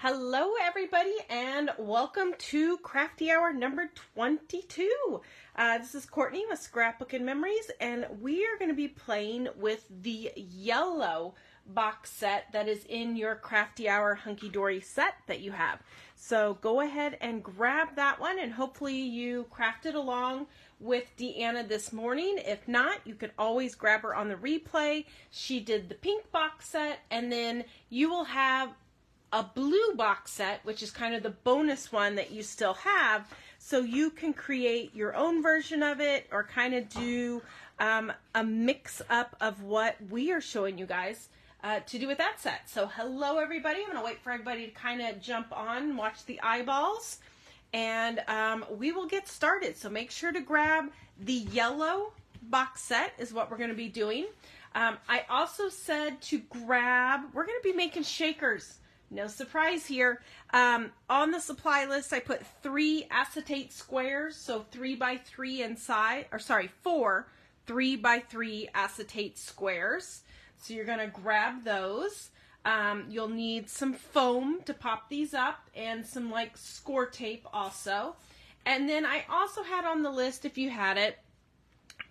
Hello everybody and welcome to Crafty Hour number 22. This is Kourtney with Scrapbook-N-Memories, and we are going to be playing with the yellow box set that is in your Crafty Hour Hunkydory set that you have. So go ahead and grab that one, and hopefully you crafted along with Deanna this morning. If not, you can always grab her on the replay. She did the pink box set, and then you will have a blue box set, which is kind of the bonus one that you still have, so you can create your own version of it or kind of do a mix up of what we are showing you guys to do with that set. So hello everybody. I'm going to wait for everybody to kind of jump on and watch the eyeballs, and we will get started. So make sure to grab the yellow box set is what we're going to be doing. I also said to grab, we're going to be making shakers. No surprise here. On the supply list, I put 3 acetate squares, so 3 by 3 inside, or sorry, 4 3 by 3 acetate squares. So you're going to grab those. You'll need some foam to pop these up and some like score tape also. And then I also had on the list, if you had it,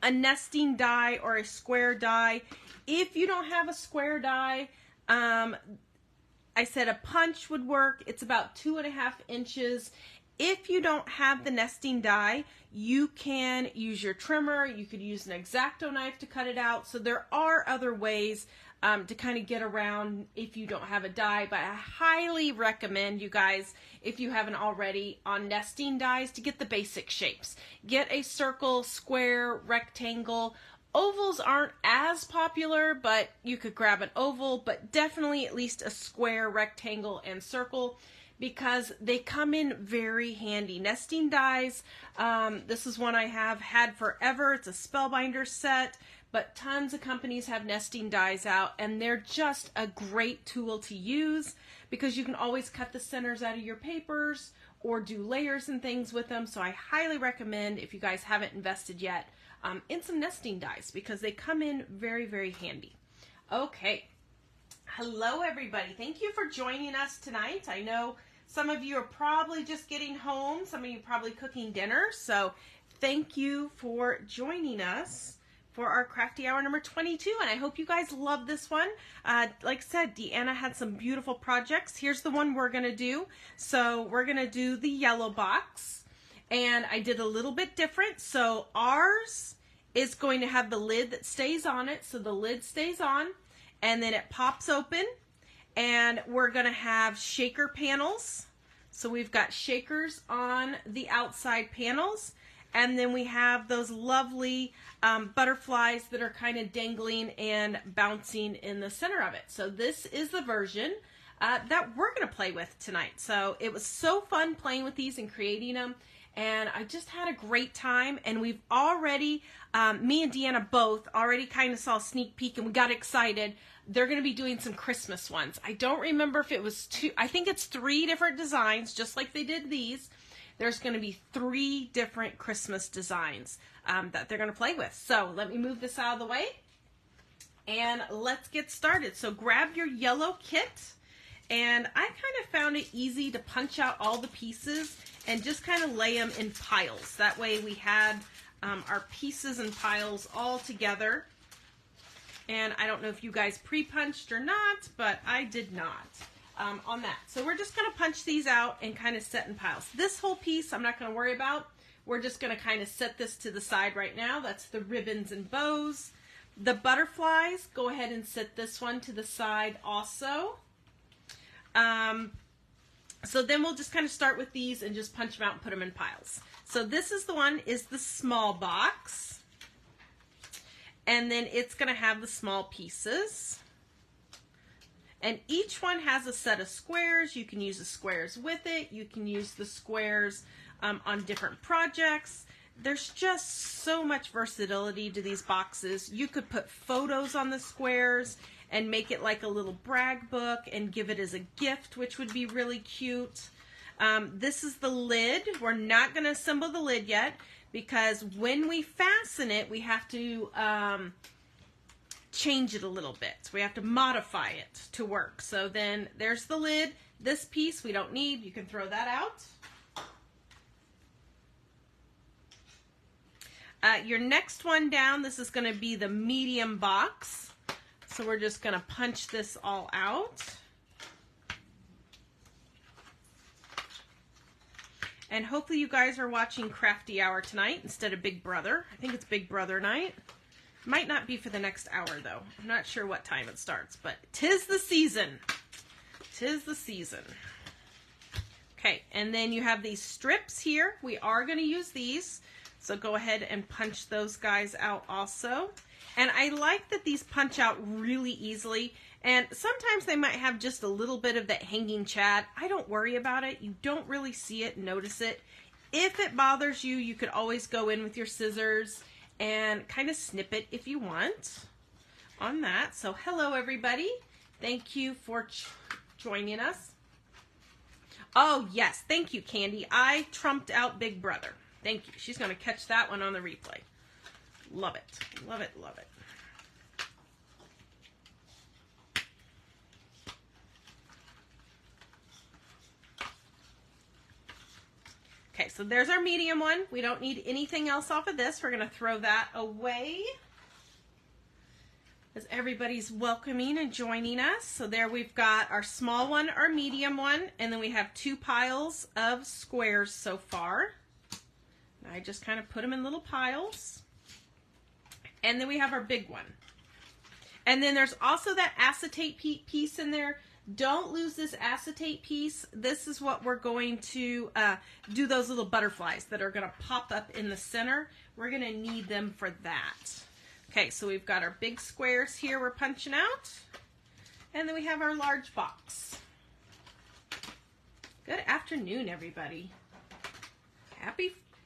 a nesting die or a square die. If you don't have a square die, I said a punch would work. It's about 2.5 inches. If you don't have the nesting die, you can use your trimmer. You could use an X-Acto knife to cut it out. So there are other ways to kind of get around if you don't have a die, but I highly recommend you guys, if you haven't already, on nesting dies to get the basic shapes. Get a circle, square, rectangle. Ovals aren't as popular, but you could grab an oval, but definitely at least a square, rectangle, and circle, because they come in very handy. Nesting dies, this is one I have had forever. It's a Spellbinder set, but tons of companies have nesting dies out, and they're just a great tool to use because you can always cut the centers out of your papers or do layers and things with them. So I highly recommend, if you guys haven't invested yet, in some nesting dies, because they come in very, very handy. Okay, hello everybody. Thank you for joining us tonight. I know some of you are probably just getting home, some of you are probably cooking dinner, so thank you for joining us for our Crafty Hour number 22, and I hope you guys love this one. Like I said, Deanna had some beautiful projects. Here's the one we're going to do. So we're going to do the yellow box, and I did a little bit different. So ours is going to have the lid that stays on it, so the lid stays on, and then it pops open, and we're going to have shaker panels. So we've got shakers on the outside panels, and then we have those lovely butterflies that are kind of dangling and bouncing in the center of it. So this is the version that we're going to play with tonight. So it was so fun playing with these and creating them, and I just had a great time. And we've already, me and Deanna both already kind of saw a sneak peek, and we got excited. They're going to be doing some Christmas ones. I don't remember if it was 2, I think it's 3 different designs, just like they did these. There's going to be 3 different Christmas designs that they're going to play with. So let me move this out of the way, and let's get started. So grab your yellow kit, and I kind of found it easy to punch out all the pieces and just kind of lay them in piles. That way we had our pieces and piles all together. And I don't know if you guys pre-punched or not, but I did not. On that. So we're just going to punch these out and kind of set in piles. This whole piece I'm not going to worry about. We're just going to kind of set this to the side right now. That's the ribbons and bows. The butterflies, go ahead and set this one to the side also. So then we'll just kind of start with these and just punch them out and put them in piles. So this is the one, is the small box. And then it's going to have the small pieces. And each one has a set of squares. You can use the squares with it. You can use the squares on different projects. There's just so much versatility to these boxes. You could put photos on the squares and make it like a little brag book and give it as a gift, which would be really cute. This is the lid. We're not going to assemble the lid yet, because when we fasten it, we have to change it a little bit. So we have to modify it to work. So then there's the lid. This piece we don't need. You can throw that out. Your next one down, this is going to be the medium box. So we're just going to punch this all out. And hopefully you guys are watching Crafty Hour tonight instead of Big Brother. I think it's Big Brother night. Might not be for the next hour though. I'm not sure what time it starts, but 'tis the season. 'Tis the season. Okay, and then you have these strips here. We are going to use these. So go ahead and punch those guys out also. And I like that these punch out really easily. And sometimes they might have just a little bit of that hanging chat. I don't worry about it. You don't really see it, notice it. If it bothers you, you could always go in with your scissors and kind of snip it if you want on that. So hello everybody. Thank you for joining us. Oh yes, thank you Candy. I trumped out Big Brother. Thank you. She's going to catch that one on the replay. Love it. Love it. Love it. Okay, so there's our medium one. We don't need anything else off of this. We're going to throw that away as everybody's welcoming and joining us. So there we've got our small one, our medium one, and then we have 2 piles of squares so far. I just kind of put them in little piles. And then we have our big one. And then there's also that acetate piece in there. Don't lose this acetate piece. This is what we're going to do those little butterflies that are going to pop up in the center. We're going to need them for that. Okay, so we've got our big squares here we're punching out. And then we have our large box. Good afternoon, everybody.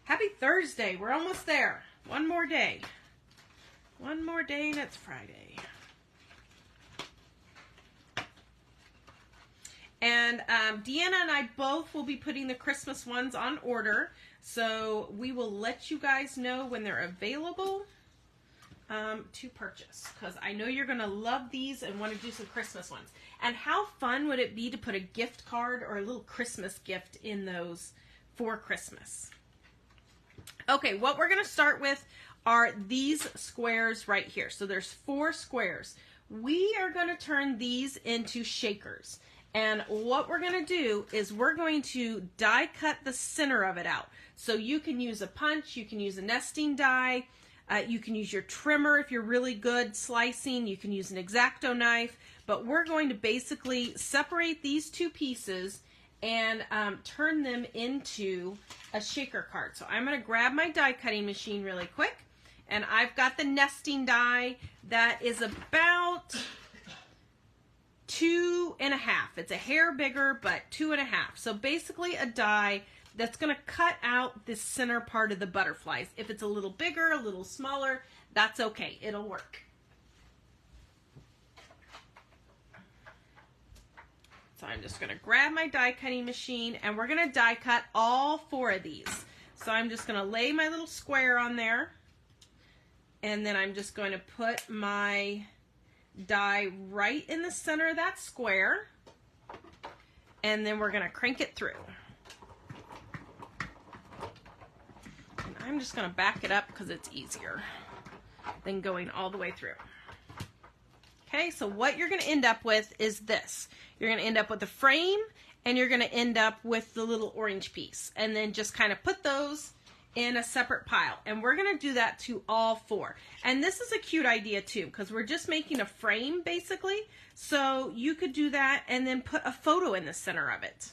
Happy Thursday. We're almost there. One more day. One more day and it's Friday. And Deanna and I both will be putting the Christmas ones on order. So we will let you guys know when they're available to purchase. Because I know you're going to love these and want to do some Christmas ones. And how fun would it be to put a gift card or a little Christmas gift in those for Christmas? Okay, what we're going to start with are these squares right here. So there's 4 squares. We are going to turn these into shakers. And what we're going to do is we're going to die cut the center of it out. So you can use a punch, you can use a nesting die, you can use your trimmer if you're really good slicing, you can use an X-Acto knife, but we're going to basically separate these 2 pieces and turn them into a shaker card. So I'm going to grab my die cutting machine really quick, and I've got the nesting die that is about 2.5. It's a hair bigger, but 2.5. So basically a die that's going to cut out this center part of the butterflies. If it's a little bigger, a little smaller, that's okay. It'll work. So I'm just going to grab my die cutting machine and we're going to die cut all 4 of these. So I'm just going to lay my little square on there. And then I'm just going to put my die right in the center of that square, and then we're going to crank it through. And I'm just going to back it up because it's easier than going all the way through. Okay, so what you're going to end up with is this. You're going to end up with a frame, and you're going to end up with the little orange piece, and then just kind of put those in a separate pile. And we're going to do that to all 4. And this is a cute idea too, because we're just making a frame basically. So you could do that and then put a photo in the center of it,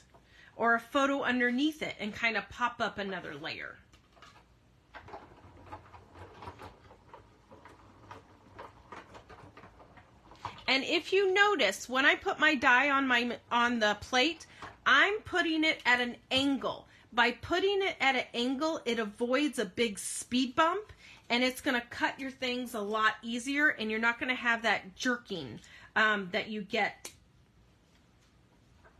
or a photo underneath it, and kind of pop up another layer. And if you notice, when I put my die on the plate, I'm putting it at an angle. By putting it at an angle, it avoids a big speed bump, and it's going to cut your things a lot easier, and you're not going to have that jerking that you get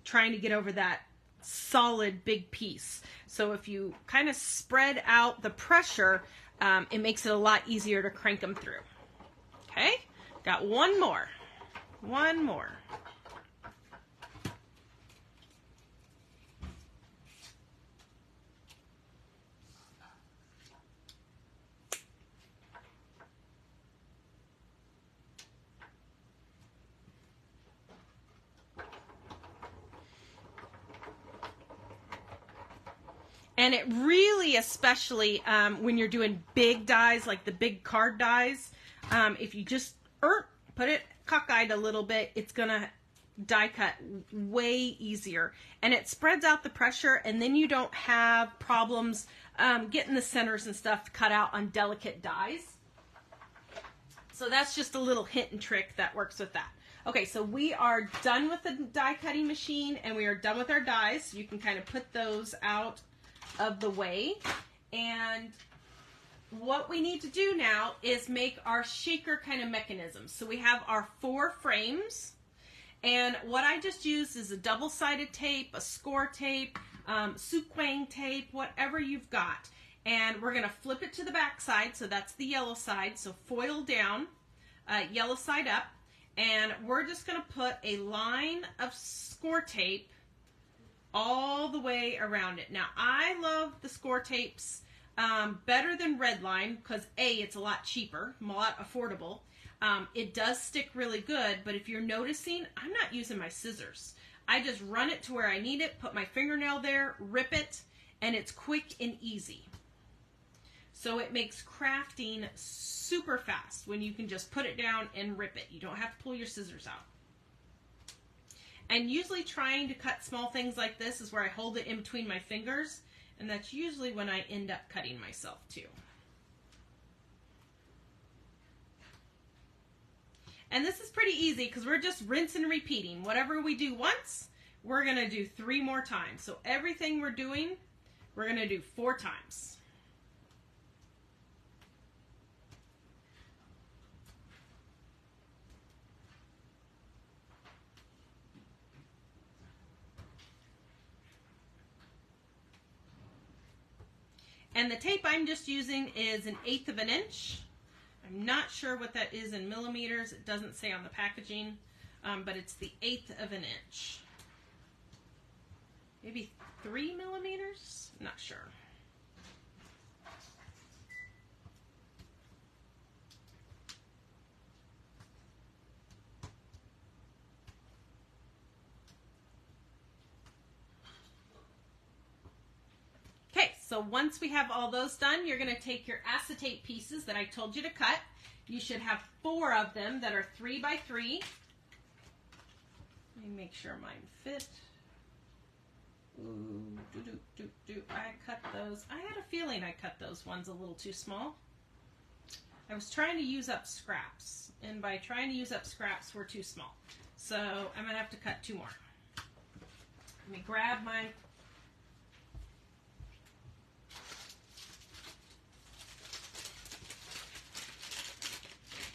trying to get over that solid big piece. So if you kind of spread out the pressure, it makes it a lot easier to crank them through. Okay, got one more. One more. And it really, especially when you're doing big dies, like the big card dies, if you just put it cockeyed a little bit, it's going to die cut way easier. And it spreads out the pressure, and then you don't have problems getting the centers and stuff cut out on delicate dies. So that's just a little hint and trick that works with that. Okay, so we are done with the die cutting machine, and we are done with our dies. So you can kind of put those out of the way. And what we need to do now is make our shaker kind of mechanism. So we have our 4 frames, and what I just used is a double-sided tape, a score tape, Suquang tape, whatever you've got. And we're going to flip it to the back side, so that's the yellow side. So foil down, yellow side up, and we're just going to put a line of score tape all the way around it. Now, I love the score tapes better than red line because A, it's a lot cheaper, a lot affordable. It does stick really good, but if you're noticing, I'm not using my scissors. I just run it to where I need it, put my fingernail there, rip it, and it's quick and easy. So it makes crafting super fast when you can just put it down and rip it. You don't have to pull your scissors out. And usually trying to cut small things like this is where I hold it in between my fingers, and that's usually when I end up cutting myself too. And this is pretty easy because we're just rinsing and repeating. Whatever we do once, we're going to do 3 more times. So everything we're doing, we're going to do 4 times. And the tape I'm just using is 1/8 of an inch. I'm not sure what that is in millimeters. It doesn't say on the packaging, but it's the 1/8 of an inch. Maybe 3 millimeters? Not sure. So once we have all those done, you're going to take your acetate pieces that I told you to cut. You should have 4 of them that are 3 by 3. Let me make sure mine fit. Ooh, I cut those. I had a feeling I cut those ones a little too small. I was trying to use up scraps, and by trying to use up scraps, we're too small. So I'm going to have to cut 2 more. Let me grab my...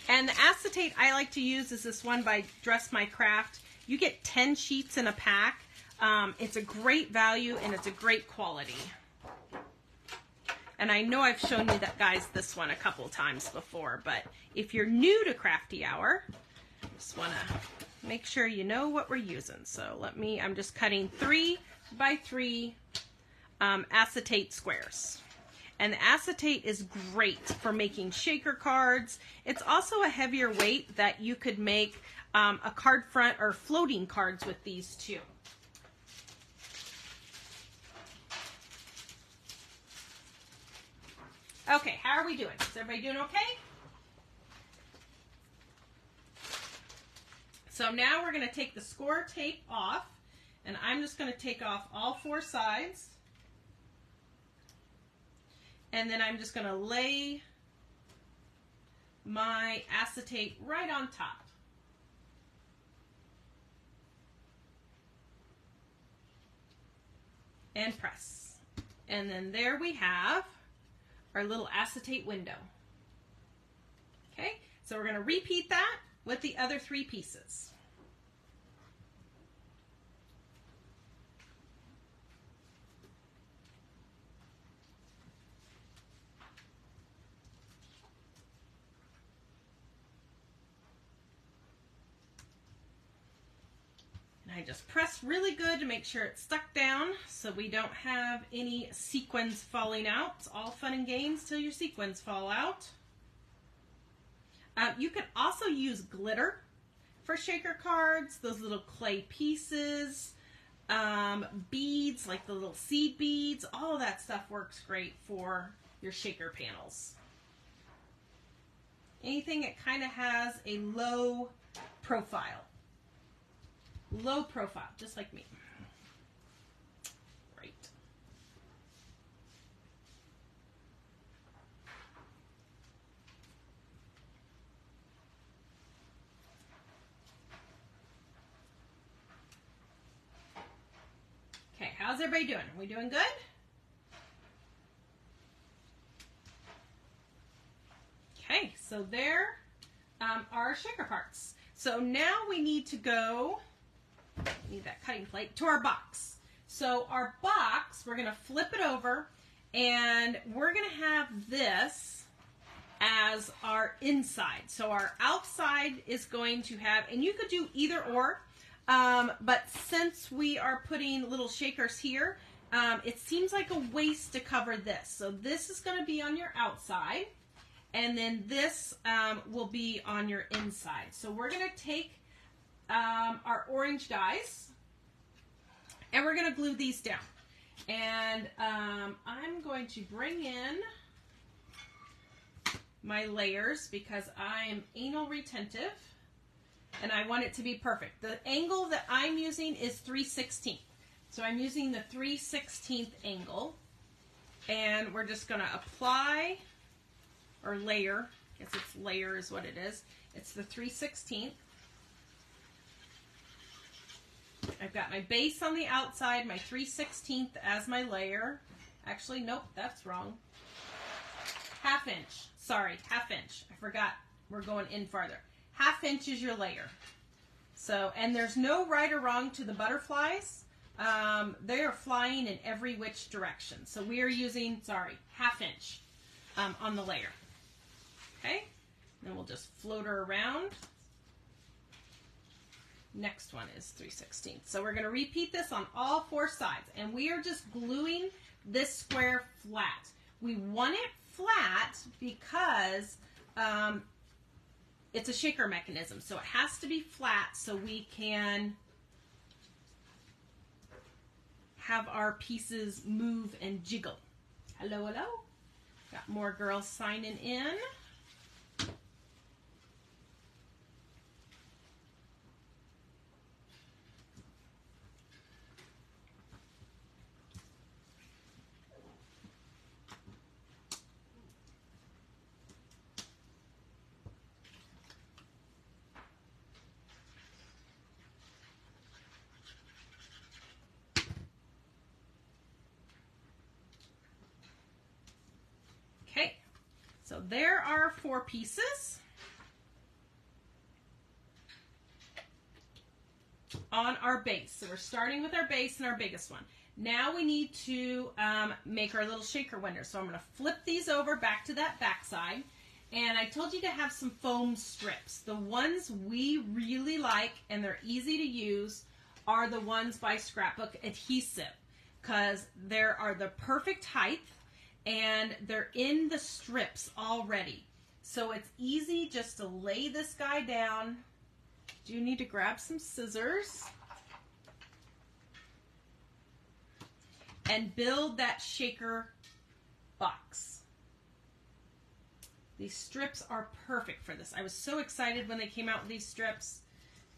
And the acetate I like to use is this one by Dress My Craft. You get 10 sheets in a pack. It's a great value and it's a great quality. And I know I've shown you that, guys, this one a couple times before, but if you're new to Crafty Hour, just want to make sure you know what we're using. So I'm just cutting 3 by 3 acetate squares. And the acetate is great for making shaker cards. It's also a heavier weight that you could make a card front or floating cards with these too. Okay, how are we doing? Is everybody doing okay? So now we're going to take the score tape off, and I'm just going to take off all 4 sides. And then I'm just going to lay my acetate right on top. And press. And then there we have our little acetate window. Okay, so we're going to repeat that with the other 3 pieces. I just press really good to make sure it's stuck down so we don't have any sequins falling out. It's all fun and games till your sequins fall out. You can also use glitter for shaker cards, those little clay pieces. beads, like the little seed beads, all of that stuff works great for your shaker panels. Anything that kind of has a low profile. Low profile, just like me. Right. Okay, how's everybody doing? Are we doing good? Okay, so there are our shaker parts. So now we need to go, need that cutting plate, to our box. So our box, we're going to flip it over, and we're going to have this as our inside. So our outside is going to have, and you could do either or, but since we are putting little shakers here, it seems like a waste to cover this. So this is going to be on your outside. And then this will be on your inside. So we're going to take our orange dies, and we're going to glue these down. And I'm going to bring in my layers because I am anal retentive, and I want it to be perfect. The angle that I'm using is 3/16. So I'm using the 3/16 angle, and we're just going to apply, or layer, I guess it's layer is what it is. It's the 3/16. I've got my base on the outside, my 3/16 as my layer. Actually, nope, that's wrong. 1/2 inch, sorry, 1/2 inch. I forgot we're going in farther. 1/2 inch is your layer. So, and there's no right or wrong to the butterflies. They are flying in every which direction. So we are using, sorry, 1/2 inch on the layer. Okay, then we'll just float her around. Next one is 3/16. So we're going to repeat this on all 4 sides, and we are just gluing this square flat. We want it flat because it's a shaker mechanism, so it has to be flat so we can have our pieces move and jiggle. Hello, hello. Got more girls signing in. Okay, so there are 4 pieces on our base. So we're starting with our base and our biggest one. Now we need to make our little shaker winners. So I'm going to flip these over back to that back side. And I told you to have some foam strips. The ones we really like, and they're easy to use, are the ones by Scrapbook Adhesive, because they are the perfect height, and they're in the strips already. So it's easy just to lay this guy down. Do need to grab some scissors and build that shaker box. These strips are perfect for this. I was so excited when they came out with these strips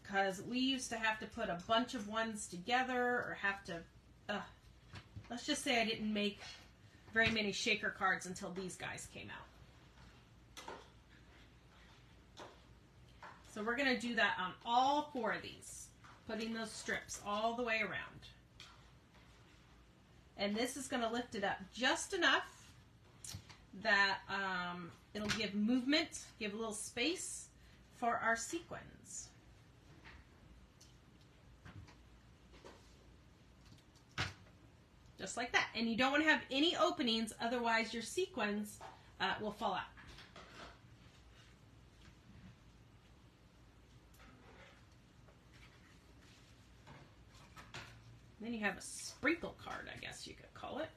because we used to have to put a bunch of ones together or have to, let's just say I didn't make very many shaker cards until these guys came out. So we're going to do that on all 4 of these, putting those strips all the way around. And this is going to lift it up just enough that it'll give movement, give a little space for our sequins. Just like that. And you don't want to have any openings, otherwise your sequins will fall out. Then you have a sprinkle card, I guess you could call it.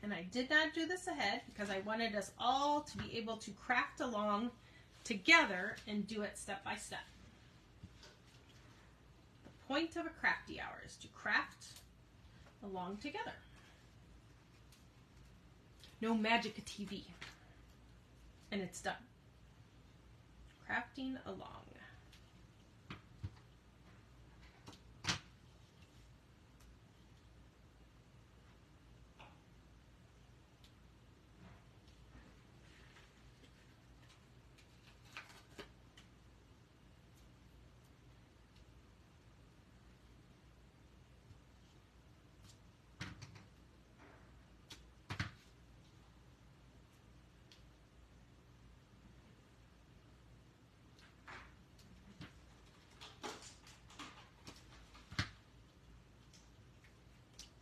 And I did not do this ahead because I wanted us all to be able to craft along together and do it step by step. The point of a crafty hour is to craft along together. No magic TV. And it's done. Crafting along.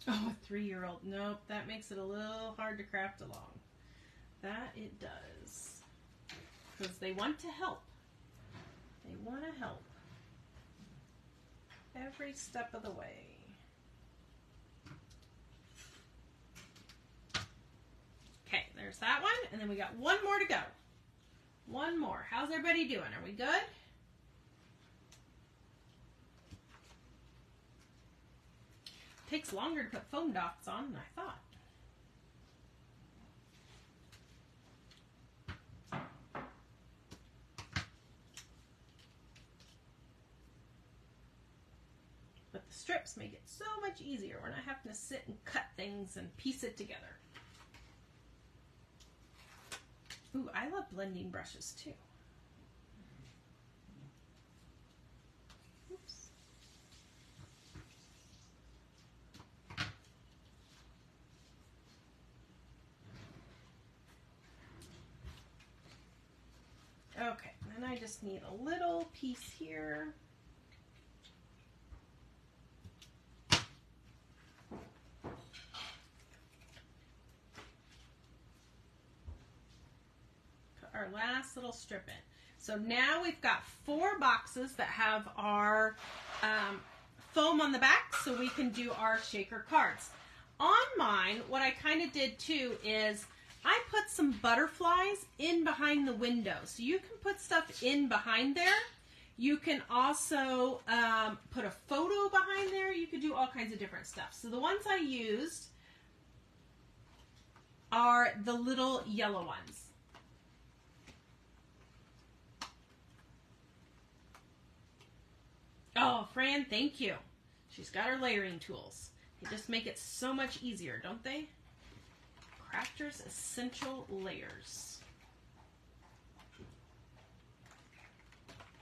Oh, a 3-year-old. Nope, that makes it a little hard to craft along. That it does. Because they want to help. They want to help. Every step of the way. Okay, there's that one. And then we got one more to go. One more. How's everybody doing? Are we good? Takes longer to put foam dots on than I thought. But the strips make it so much easier. We're not having to sit and cut things and piece it together. Ooh, I love blending brushes too. Oops. Okay, then I just need a little piece here. Put our last little strip in. So now we've got 4 boxes that have our foam on the back so we can do our shaker cards. On mine, what I kind of did too is I put some butterflies in behind the window. So you can put stuff in behind there. You can also put a photo behind there. You could do all kinds of different stuff. So the ones I used are the little yellow ones. Oh, Fran, thank you. She's got her layering tools. They just make it so much easier, don't they? Crafter's Essential Layers.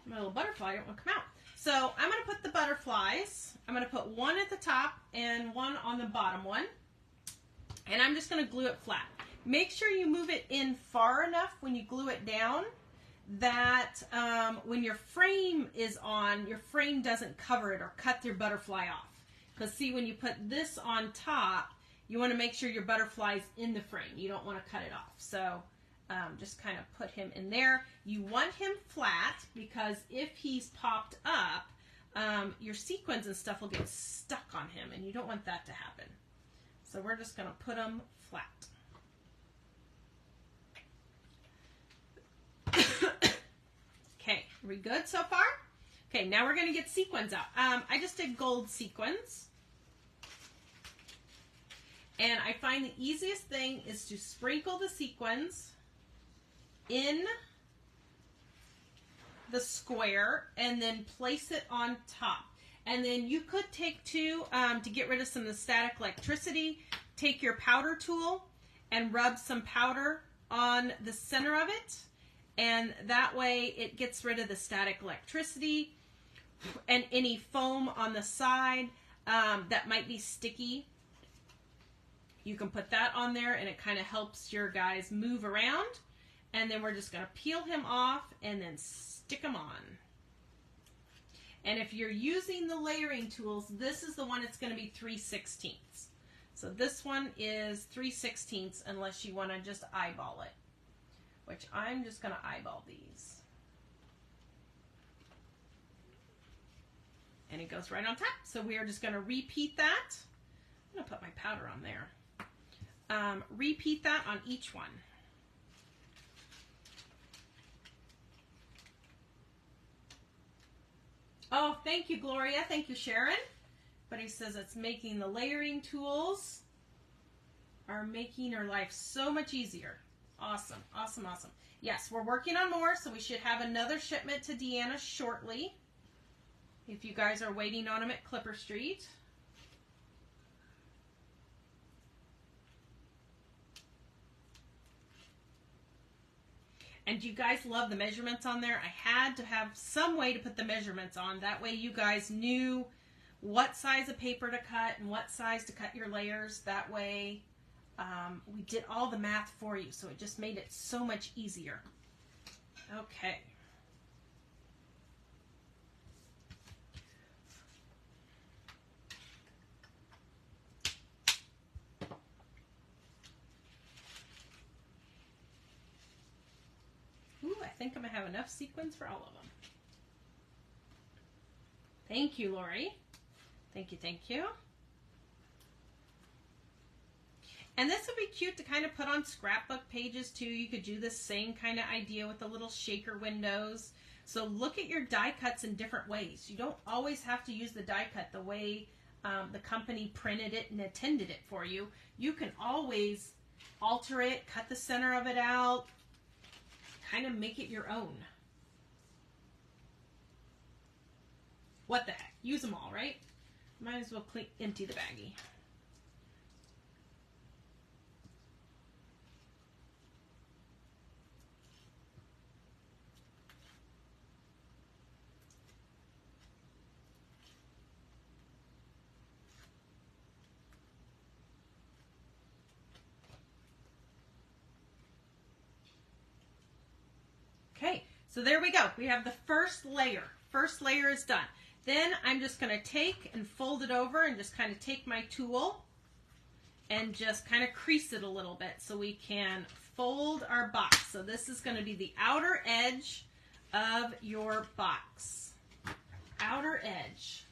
My little butterfly don't want to come out. So I'm going to put the butterflies. I'm going to put one at the top and one on the bottom one. And I'm just going to glue it flat. Make sure you move it in far enough when you glue it down that when your frame is on, your frame doesn't cover it or cut your butterfly off. Because see, when you put this on top, you want to make sure your butterfly's in the frame. You don't want to cut it off. So just kind of put him in there. You want him flat because if he's popped up, your sequins and stuff will get stuck on him, and you don't want that to happen. So we're just going to put him flat. Okay, are we good so far? Okay, now we're going to get sequins out. I just did gold sequins. And I find the easiest thing is to sprinkle the sequins in the square and then place it on top. And then you could take two, to get rid of some of the static electricity, take your powder tool and rub some powder on the center of it. And that way it gets rid of the static electricity and any foam on the side that might be sticky. You can put that on there and it kind of helps your guys move around. And then we're just going to peel him off and then stick him on. And if you're using the layering tools, this is the one that's going to be 3/16. So this one is 3/16 unless you want to just eyeball it, which I'm just going to eyeball these. And it goes right on top. So we are just going to repeat that. I'm going to put my powder on there. repeat that on each one. Oh, thank you, Gloria. Thank you, Sharon. But he says it's making the layering tools are making our life so much easier. Awesome, awesome, awesome. Yes, we're working on more, so we should have another shipment to Deanna shortly. If you guys are waiting on them at Clipper Street. And you guys love the measurements on there. I had to have some way to put the measurements on. That way you guys knew what size of paper to cut and what size to cut your layers. That way we did all the math for you. So it just made it so much easier. Okay. I think I'm going to have enough sequins for all of them. Thank you, Lori. Thank you, thank you. And this would be cute to kind of put on scrapbook pages too. You could do the same kind of idea with the little shaker windows. So look at your die cuts in different ways. You don't always have to use the die cut the way the company printed it and intended it for you. You can always alter it, cut the center of it out, kind of make it your own. What the heck? Use them all, right? Might as well empty the baggie. Okay, so there we go. We have the first layer. First layer is done. Then I'm just going to take and fold it over and just kind of take my tool and just kind of crease it a little bit so we can fold our box. So this is going to be the outer edge of your box. Outer edge.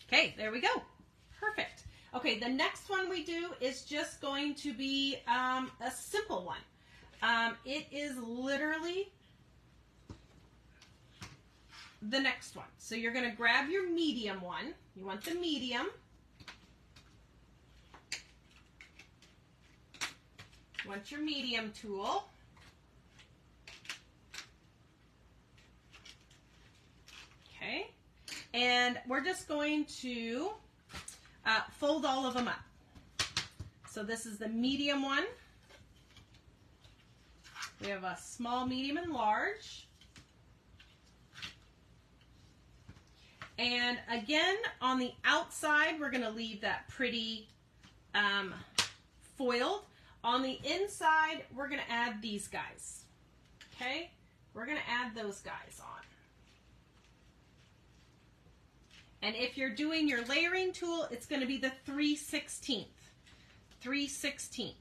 Okay, there we go. Perfect. Okay, the next one we do is just going to be a simple one. It is literally the next one. So you're going to grab your medium one. You want the medium. You want your medium tool. Okay. And we're just going to fold all of them up. So this is the medium one. We have a small, medium, and large. And again, on the outside, we're going to leave that pretty foiled. On the inside, we're going to add these guys. Okay? We're going to add those guys on. And if you're doing your layering tool, it's going to be the 3/16. 3/16.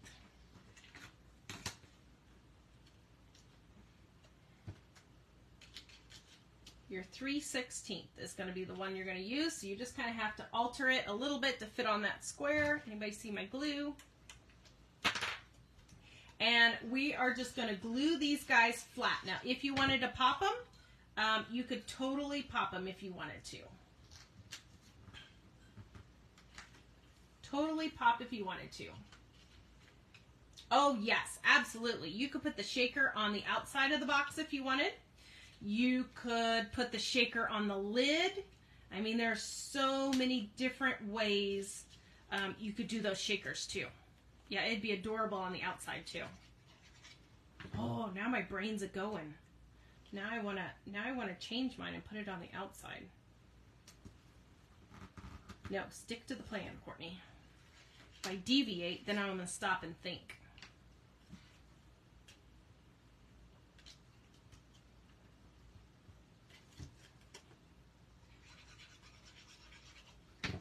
Your 3/16 is going to be the one you're going to use. So you just kind of have to alter it a little bit to fit on that square. Anybody see my glue? And we are just going to glue these guys flat. Now, if you wanted to pop them, you could totally pop them if you wanted to. Totally pop if you wanted to. Oh, yes, absolutely. You could put the shaker on the outside of the box if you wanted. You could put the shaker on the lid. I mean, there are so many different ways you could do those shakers too. Yeah, it'd be adorable on the outside too. Oh, now my brain's a-going. Now I wanna change mine and put it on the outside. No, stick to the plan, Kourtney. If I deviate, then I'm going to stop and think.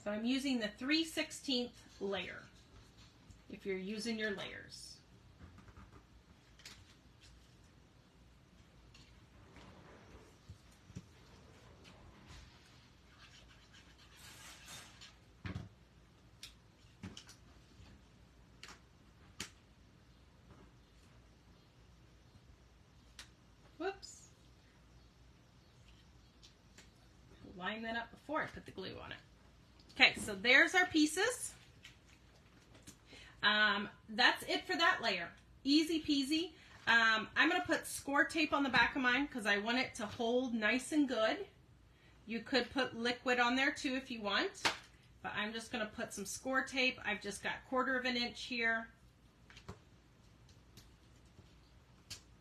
So I'm using the 3/16 layer, if you're using your layers. line that up before I put the glue on it. Okay, so there's our pieces. That's it for that layer. Easy peasy. I'm going to put score tape on the back of mine because I want it to hold nice and good. You could put liquid on there too if you want, but I'm just going to put some score tape. I've just got 1/4 inch here.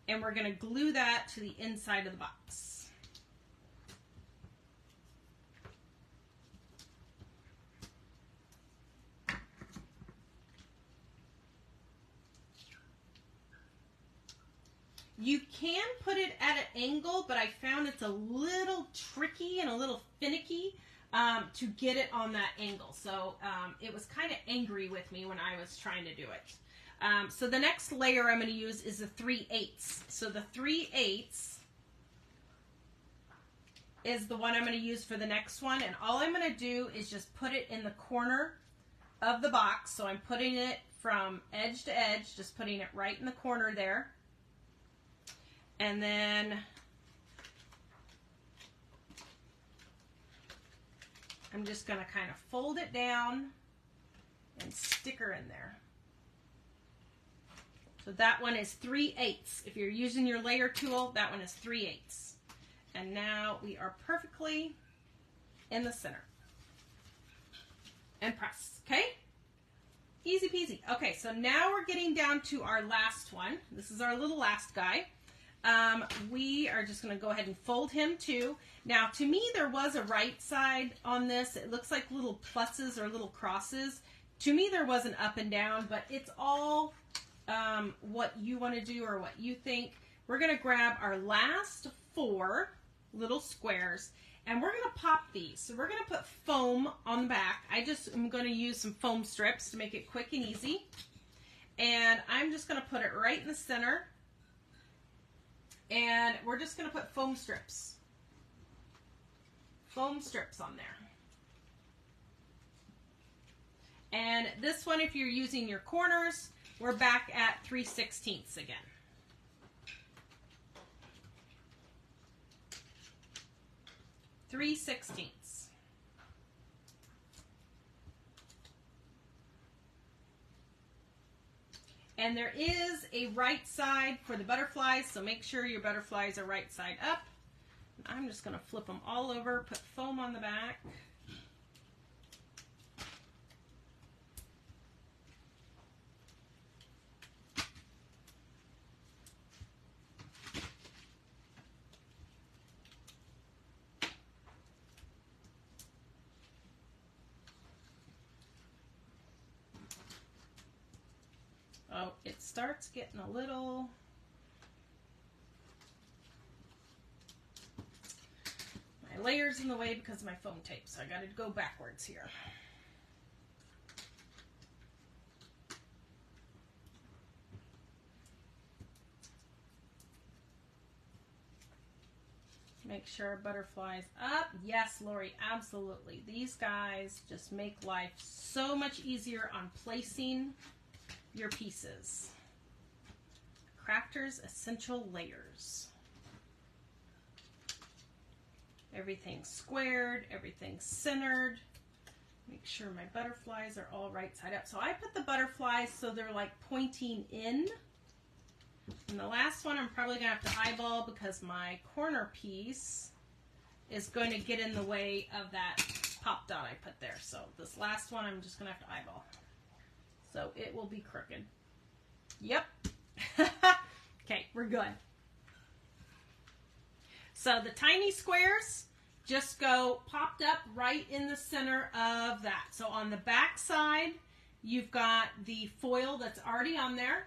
And we're going to glue that to the inside of the box. You can put it at an angle, but I found it's a little tricky and a little finicky to get it on that angle. So it was kind of angry with me when I was trying to do it. So the next layer I'm going to use is the 3/8. So the 3/8 is the one I'm going to use for the next one. And all I'm going to do is just put it in the corner of the box. So I'm putting it from edge to edge, just putting it right in the corner there. And then I'm just going to kind of fold it down and stick her in there. So that one is 3/8. If you're using your layer tool, that one is 3/8. And now we are perfectly in the center. And press, okay? Easy peasy. Okay, so now we're getting down to our last one. This is our little last guy. We are just going to go ahead and fold him too. Now, to me, there was a right side on this. It looks like little pluses or little crosses. To me, there was an up and down, but it's all what you want to do or what you think. We're going to grab our last 4 little squares, and we're going to pop these. So we're going to put foam on the back. I just am going to use some foam strips to make it quick and easy. And I'm just going to put it right in the center. And we're just going to put foam strips on there. And this one, if you're using your corners, we're back at 3/16 again. Three-sixteenths. And there is a right side for the butterflies, so make sure your butterflies are right side up. I'm just going to flip them all over, put foam on the back. Oh, it starts getting a little... My layer's in the way because of my foam tape, so I got to go backwards here. Make sure our butterfly's up. Yes, Lori, absolutely. These guys just make life so much easier on placing your pieces. Crafter's Essential Layers. Everything's squared, everything's centered. Make sure my butterflies are all right side up. So I put the butterflies so they're like pointing in. And the last one I'm probably going to have to eyeball because my corner piece is going to get in the way of that pop dot I put there. So this last one I'm just going to have to eyeball. So it will be crooked. Yep. Okay, we're good. So the tiny squares just go popped up right in the center of that. So on the back side, you've got the foil that's already on there.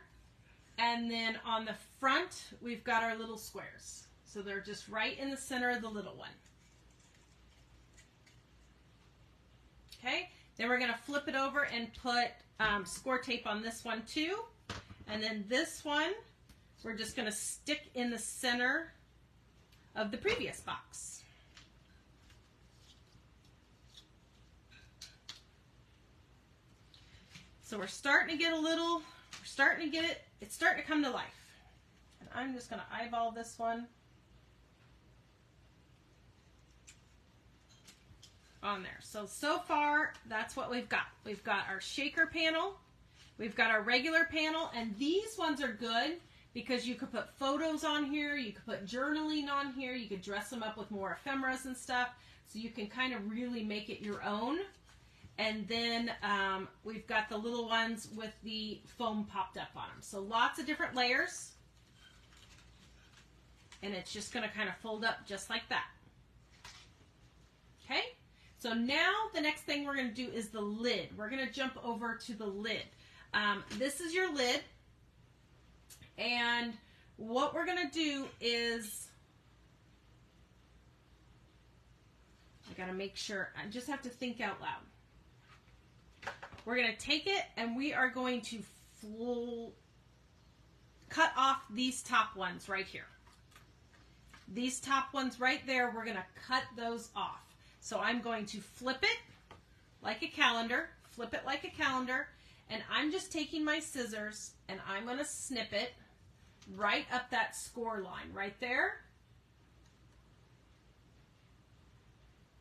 And then on the front, we've got our little squares. So they're just right in the center of the little one. Okay, then we're going to flip it over and put score tape on this one too. And then this one, we're just going to stick in the center of the previous box. So we're starting to get it's starting to come to life. And I'm just going to eyeball this one. on there. So far, that's what we've got. We've got our shaker panel, we've got our regular panel, and these ones are good because you could put photos on here, you could put journaling on here, you could dress them up with more ephemeras and stuff, so you can kind of really make it your own. And then we've got the little ones with the foam popped up on them. So lots of different layers. And it's just going to kind of fold up just like that. Okay? So now the next thing we're going to do is the lid. We're going to jump over to the lid. This is your lid. And what we're going to do is, I got to make sure, I just have to think out loud. We're going to take it and we are going to cut off these top ones right here. These top ones right there, we're going to cut those off. So I'm going to flip it like a calendar, and I'm just taking my scissors and I'm going to snip it right up that score line right there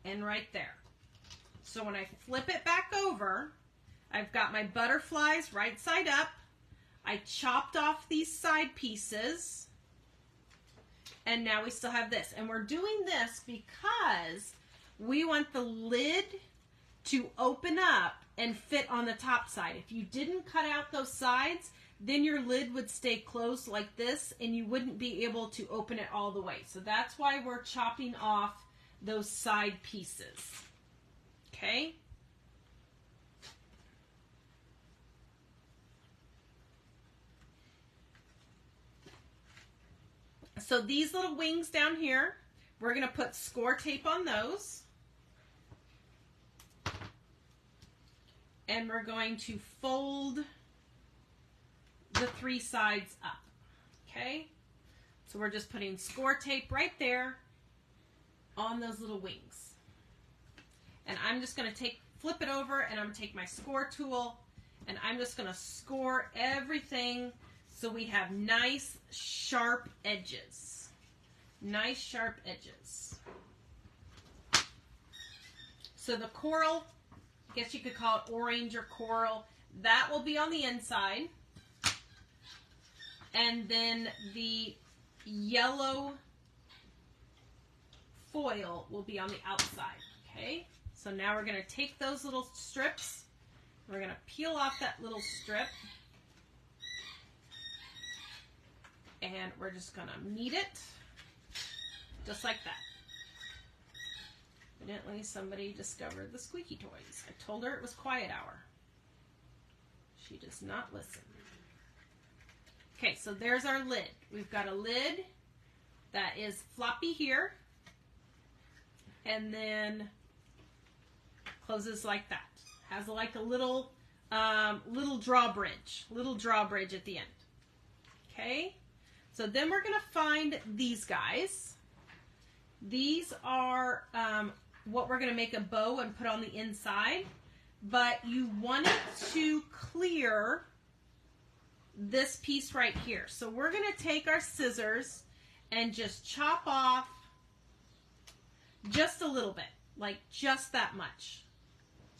and right there. So when I flip it back over, I've got my butterflies right side up. I chopped off these side pieces. And now we still have this. And we're doing this because we want the lid to open up and fit on the top side. If you didn't cut out those sides, then your lid would stay closed like this and you wouldn't be able to open it all the way. So that's why we're chopping off those side pieces. Okay? So these little wings down here, we're going to put score tape on those. And we're going to fold the three sides up. Okay? So we're just putting score tape right there on those little wings. And I'm just going to flip it over and I'm going to take my score tool and I'm just going to score everything so we have nice sharp edges. Nice sharp edges. So the coral, I guess you could call it orange or coral, that will be on the inside. And then the yellow foil will be on the outside. Okay? So now we're going to take those little strips. We're going to peel off that little strip. And we're just going to knead it. Just like that. Evidently somebody discovered the squeaky toys. I told her it was quiet hour. She does not listen. Okay, so there's our lid. We've got a lid that is floppy here. And then closes like that. Has like a little drawbridge at the end. Okay? So then we're going to find these guys. These are what we're going to make a bow and put on the inside. But you want it to clear this piece right here. So we're going to take our scissors and just chop off just a little bit. Like just that much.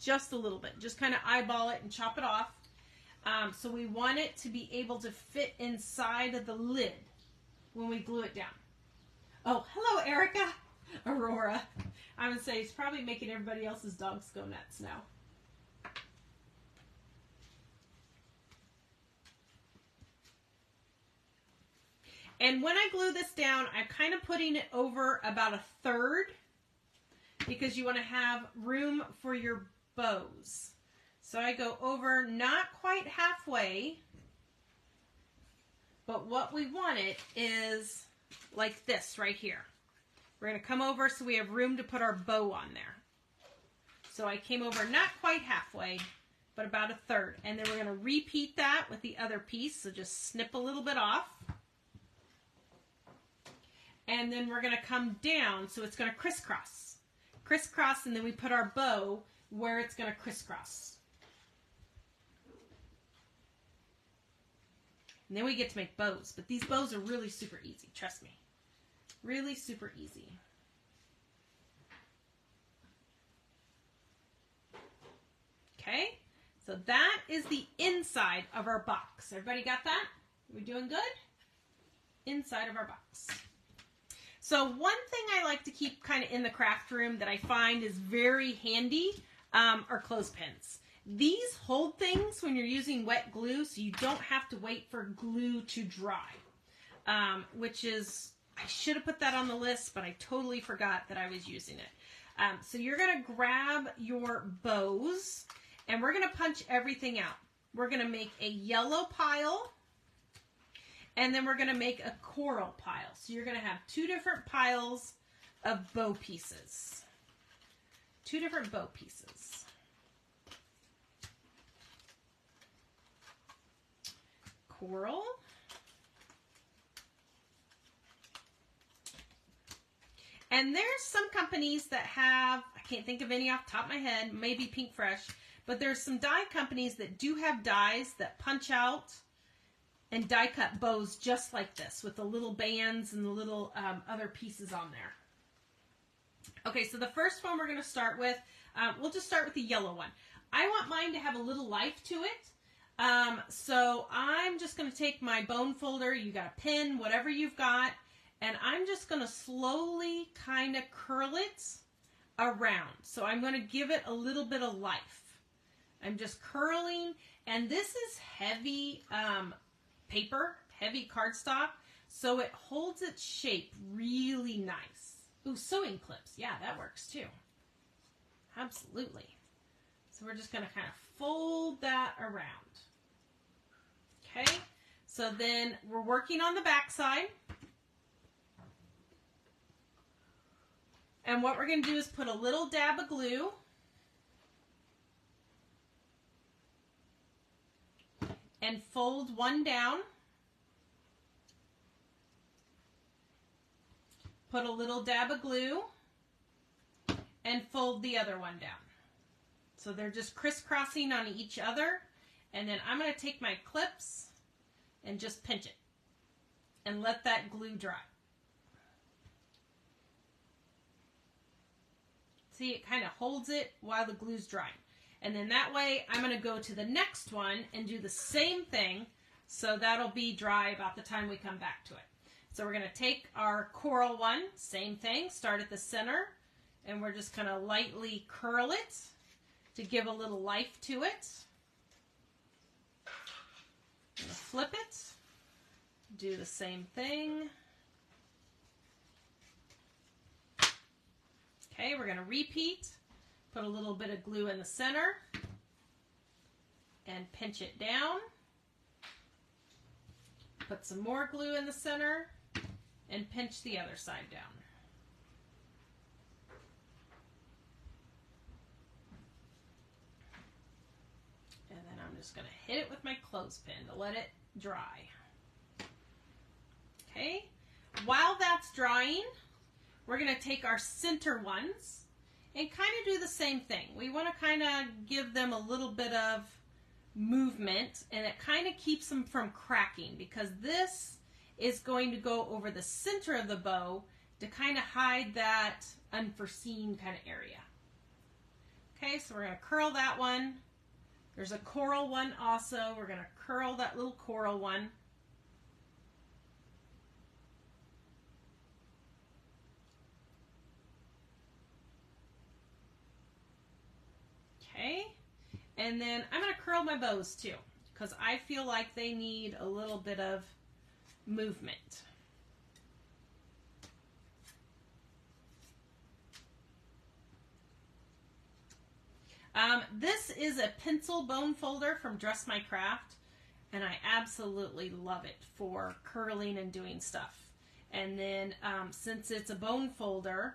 Just a little bit. Just kind of eyeball it and chop it off. So we want it to be able to fit inside of the lid when we glue it down. Oh, hello, Erica. Aurora. I would say it's probably making everybody else's dogs go nuts now. And when I glue this down, I'm kind of putting it over about a third because you want to have room for your bows. So I go over not quite halfway, but what we want it is like this right here. We're going to come over so we have room to put our bow on there. So I came over not quite halfway, but about a third. And then we're going to repeat that with the other piece. So just snip a little bit off. And then we're going to come down so it's going to crisscross. Crisscross, and then we put our bow where it's going to crisscross. And then we get to make bows. But these bows are really super easy. Trust me. Really super easy. Okay, so that is the inside of our box. Everybody got that? Are we doing good? Inside of our box. So one thing I like to keep kind of in the craft room that I find is very handy are clothespins. These hold things when you're using wet glue, so you don't have to wait for glue to dry, which is, I should have put that on the list, but I totally forgot that I was using it. So you're going to grab your bows, and we're going to punch everything out. We're going to make a yellow pile, and then we're going to make a coral pile. So you're going to have two different piles of bow pieces. Two different bow pieces. Coral. And there's some companies that have, I can't think of any off the top of my head, maybe Pink Fresh, but there's some die companies that do have dies that punch out and die cut bows just like this with the little bands and the little other pieces on there. Okay, so the first one we're going to start with, we'll just start with the yellow one. I want mine to have a little life to it. So I'm just going to take my bone folder, you got a pin, whatever you've got, and I'm just going to slowly kind of curl it around. So I'm going to give it a little bit of life. I'm just curling, and this is heavy paper, heavy cardstock, so it holds its shape really nice. Ooh, sewing clips. Yeah, that works too. Absolutely. So we're just going to kind of fold that around. Okay, so then we're working on the back side. And what we're going to do is put a little dab of glue. And fold one down. Put a little dab of glue. And fold the other one down. So they're just crisscrossing on each other. And then I'm going to take my clips and just pinch it. And let that glue dry. See, it kind of holds it while the glue's drying. And then that way, I'm going to go to the next one and do the same thing. So that'll be dry about the time we come back to it. So we're going to take our coral one, same thing, start at the center. And we're just going to lightly curl it to give a little life to it. I'm going to flip it. Do the same thing. Okay, we're going to repeat. Put a little bit of glue in the center and pinch it down. Put some more glue in the center and pinch the other side down. And then I'm just going to hit it with my clothespin to let it dry. Okay, while that's drying, we're going to take our center ones and kind of do the same thing. We want to kind of give them a little bit of movement, and it kind of keeps them from cracking because this is going to go over the center of the bow to kind of hide that unforeseen kind of area. Okay, so we're going to curl that one. There's a coral one also. We're going to curl that little coral one. Okay, and then I'm going to curl my bows too because I feel like they need a little bit of movement. This is a pencil bone folder from Dress My Craft, and I absolutely love it for curling and doing stuff. And then since it's a bone folder,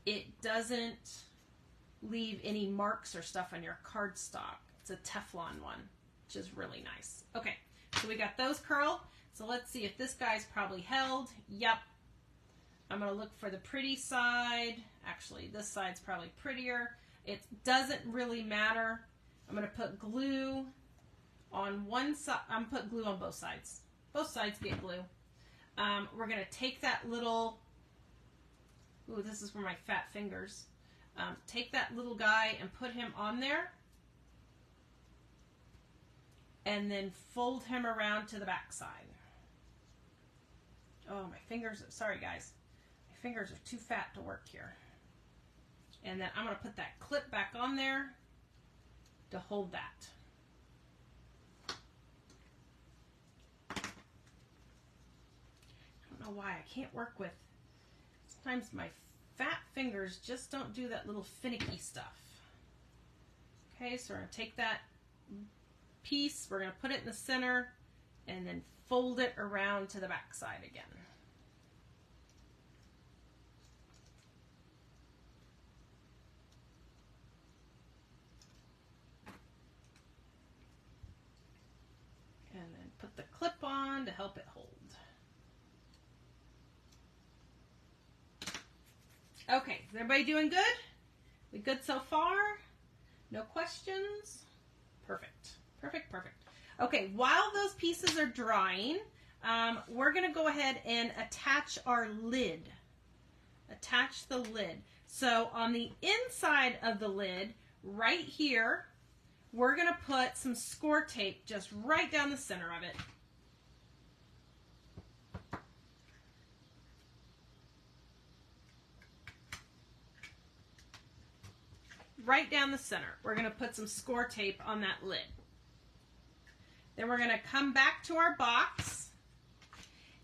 it doesn't leave any marks or stuff on your cardstock. It's a Teflon one, which is really nice. Okay, so we got those curled. So let's see if this guy's probably held. Yep. I'm going to look for the pretty side. Actually, this side's probably prettier. It doesn't really matter. I'm going to put glue on one side. I'm going to put glue on both sides. Both sides get glue. We're going to take that little, ooh, this is for my fat fingers. Take that little guy and put him on there. and then fold him around to the back side. Oh, my fingers, sorry guys. My fingers are too fat to work here. And then I'm going to put that clip back on there to hold that. I don't know why I can't work with, sometimes my fat fingers just don't do that little finicky stuff. Okay, so we're going to take that piece, we're going to put it in the center, and then fold it around to the back side again. And then put the clip on to help it hold. Okay, is everybody doing good? We good so far? No questions? Perfect, perfect, perfect. Okay, while those pieces are drying, we're going to go ahead and attach our lid. Attach the lid. So on the inside of the lid, right here, we're going to put some score tape just right down the center of it. Right down the center. We're going to put some score tape on that lid. Then we're going to come back to our box,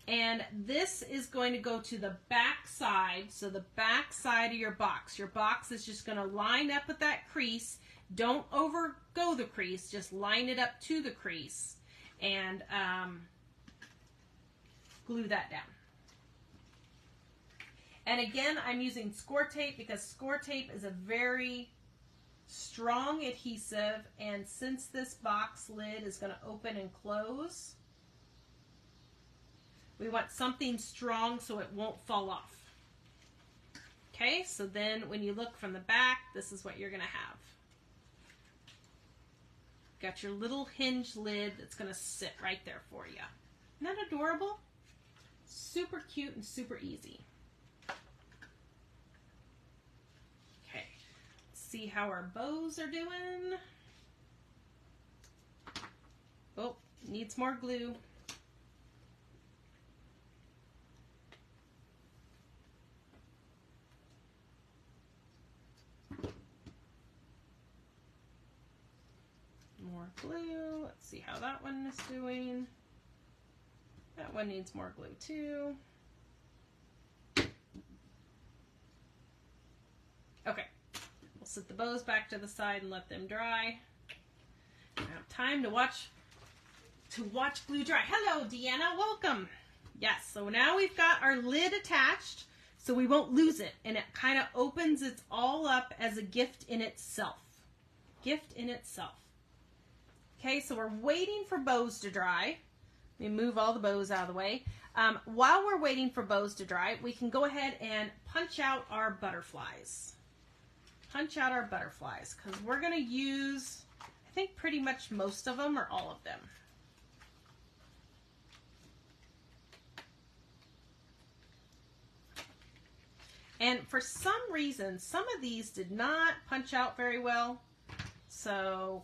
and this is going to go to the back side, so the back side of your box. Your box is just going to line up with that crease. Don't overgo the crease, just line it up to the crease, and glue that down. And again, I'm using score tape because score tape is a very strong adhesive, and since this box lid is going to open and close, we want something strong so it won't fall off. Okay, so then when you look from the back, this is what you're going to have. Got your little hinge lid that's going to sit right there for you. Isn't that adorable? Super cute and super easy. See how our bows are doing. Oh, needs more glue. More glue. Let's see how that one is doing. That one needs more glue too. Okay. Set the bows back to the side and let them dry. I have time to watch glue dry. Hello, Deanna, welcome. Yes, so now we've got our lid attached so we won't lose it, and it kind of opens it all up as a gift in itself. Gift in itself. Okay, so we're waiting for bows to dry. Let me move all the bows out of the way. While we're waiting for bows to dry, we can go ahead and punch out our butterflies. Punch out our butterflies, because we're going to use, I think, pretty much most of them or all of them. And for some reason, some of these did not punch out very well. So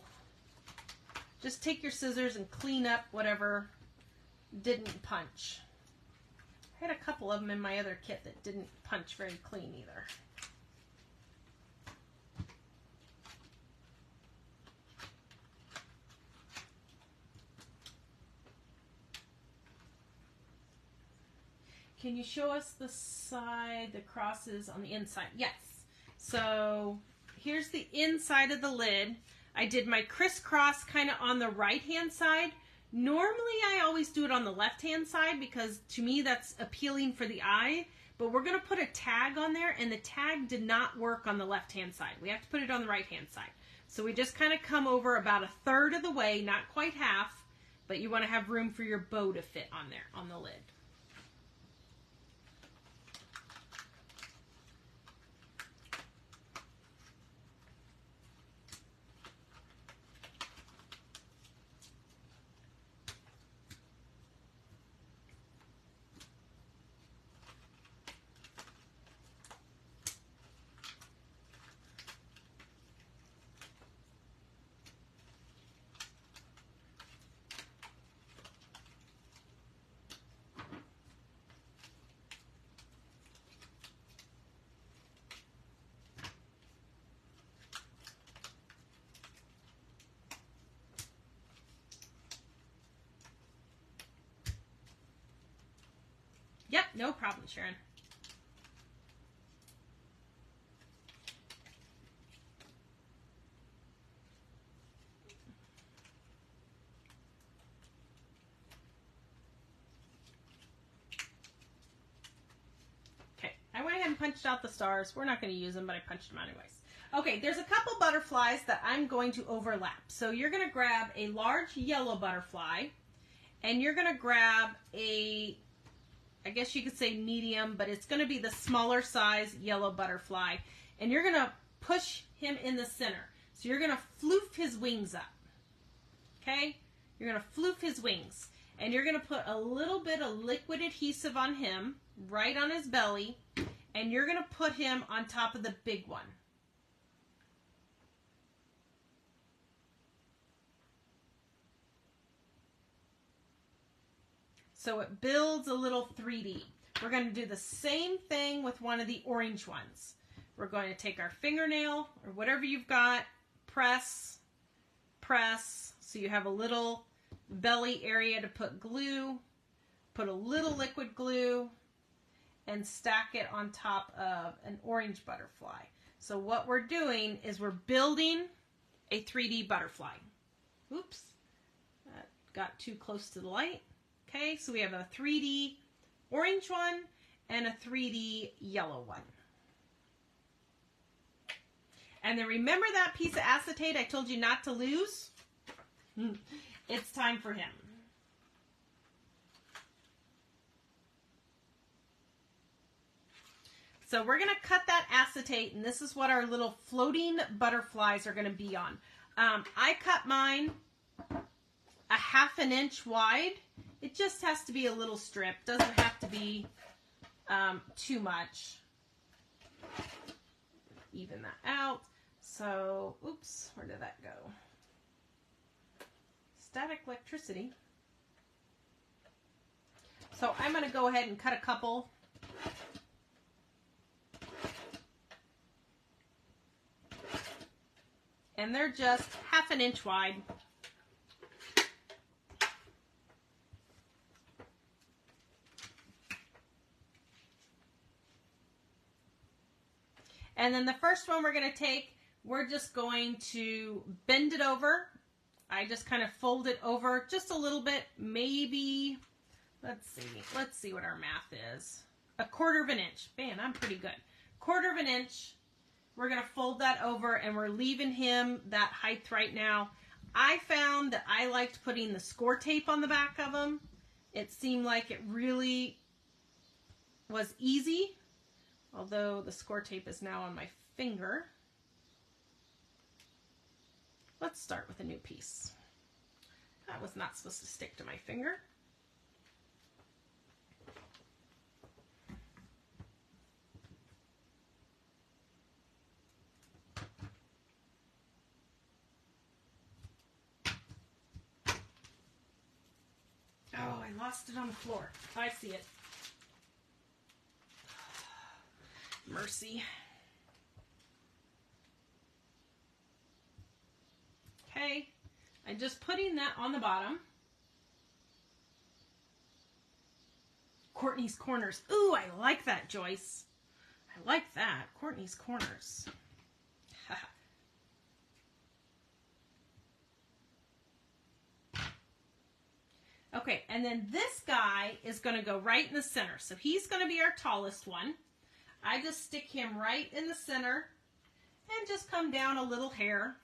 just take your scissors and clean up whatever didn't punch. I had a couple of them in my other kit that didn't punch very clean either. Can you show us the side, the crosses on the inside? Yes. So here's the inside of the lid. I did my crisscross kind of on the right-hand side. Normally I always do it on the left-hand side because to me that's appealing for the eye. But we're going to put a tag on there, and the tag did not work on the left-hand side. We have to put it on the right-hand side. So we just kind of come over about a third of the way, not quite half, but you want to have room for your bow to fit on there, on the lid. No problem, Sharon. Okay, I went ahead and punched out the stars. We're not going to use them, but I punched them out anyways. Okay, there's a couple butterflies that I'm going to overlap. So you're going to grab a large yellow butterfly, and you're going to grab a, I guess you could say medium, but it's going to be the smaller size yellow butterfly. And you're going to push him in the center. So you're going to floof his wings up. Okay? You're going to floof his wings. And you're going to put a little bit of liquid adhesive on him, right on his belly. And you're going to put him on top of the big one. So it builds a little 3D. We're going to do the same thing with one of the orange ones. We're going to take our fingernail or whatever you've got, press, press, so you have a little belly area to put glue, put a little liquid glue, and stack it on top of an orange butterfly. So what we're doing is we're building a 3D butterfly. Oops, that got too close to the light. Okay, so we have a 3D orange one and a 3D yellow one. And then remember that piece of acetate I told you not to lose? It's time for him. So we're going to cut that acetate, and this is what our little floating butterflies are going to be on. I cut mine a 1/2 inch wide. It just has to be a little strip. Doesn't have to be too much. Even that out. So, oops, where did that go? Static electricity. So I'm going to go ahead and cut a couple. And they're just 1/2 inch wide. And then the first one we're going to take, we're just going to bend it over. I just kind of fold it over just a little bit, maybe, let's see what our math is. 1/4 inch. Man, I'm pretty good. 1/4 inch. We're going to fold that over, and we're leaving him that height right now. I found that I liked putting the score tape on the back of him. It seemed like it really was easy. Although the score tape is now on my finger. Let's start with a new piece. That was not supposed to stick to my finger. Oh, I lost it on the floor. I see it. Mercy. Okay, I'm just putting that on the bottom. Kourtney's corners. Ooh, I like that, Joyce. I like that. Kourtney's corners. Okay, and then this guy is going to go right in the center. So he's going to be our tallest one. I just stick him right in the center and just come down a little hair.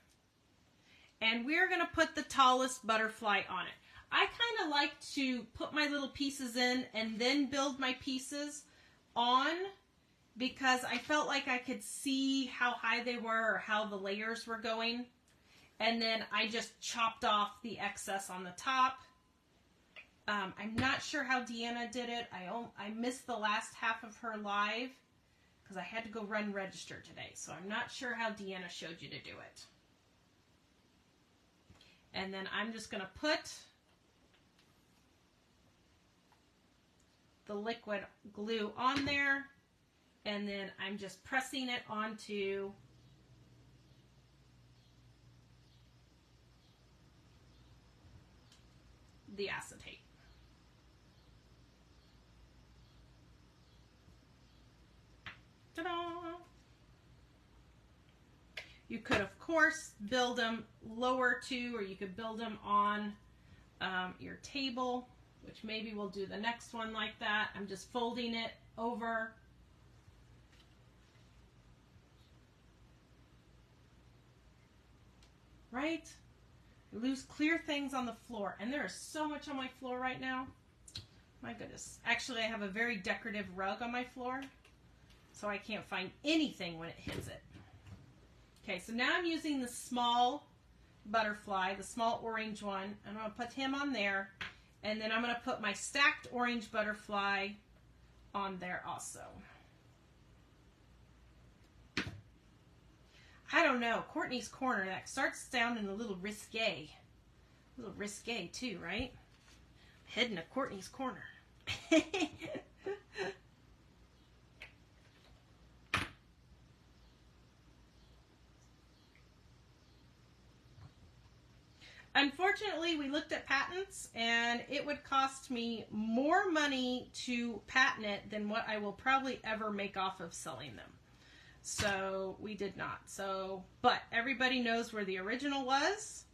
And we're going to put the tallest butterfly on it. I kind of like to put my little pieces in and then build my pieces on, because I felt like I could see how high they were or how the layers were going. And then I just chopped off the excess on the top. I'm not sure how Deanna did it. I missed the last half of her live because I had to go run register today. So I'm not sure how Deanna showed you to do it. And then I'm just going to put the liquid glue on there. And then I'm just pressing it onto the acetate. Ta-da! You could, of course, build them lower too, or you could build them on your table, which maybe we'll do the next one like that. I'm just folding it over. Right? Lose clear things on the floor. And there is so much on my floor right now. My goodness. Actually, I have a very decorative rug on my floor, so I can't find anything when it hits it. Okay, so now I'm using the small butterfly, the small orange one. I'm going to put him on there, and then I'm going to put my stacked orange butterfly on there also. I don't know, Kourtney's corner, that starts sounding a little risque. A little risque too, right? Heading to Kourtney's corner. Unfortunately, we looked at patents, and it would cost me more money to patent it than what I will probably ever make off of selling them. So we did not. So, but everybody knows where the original was.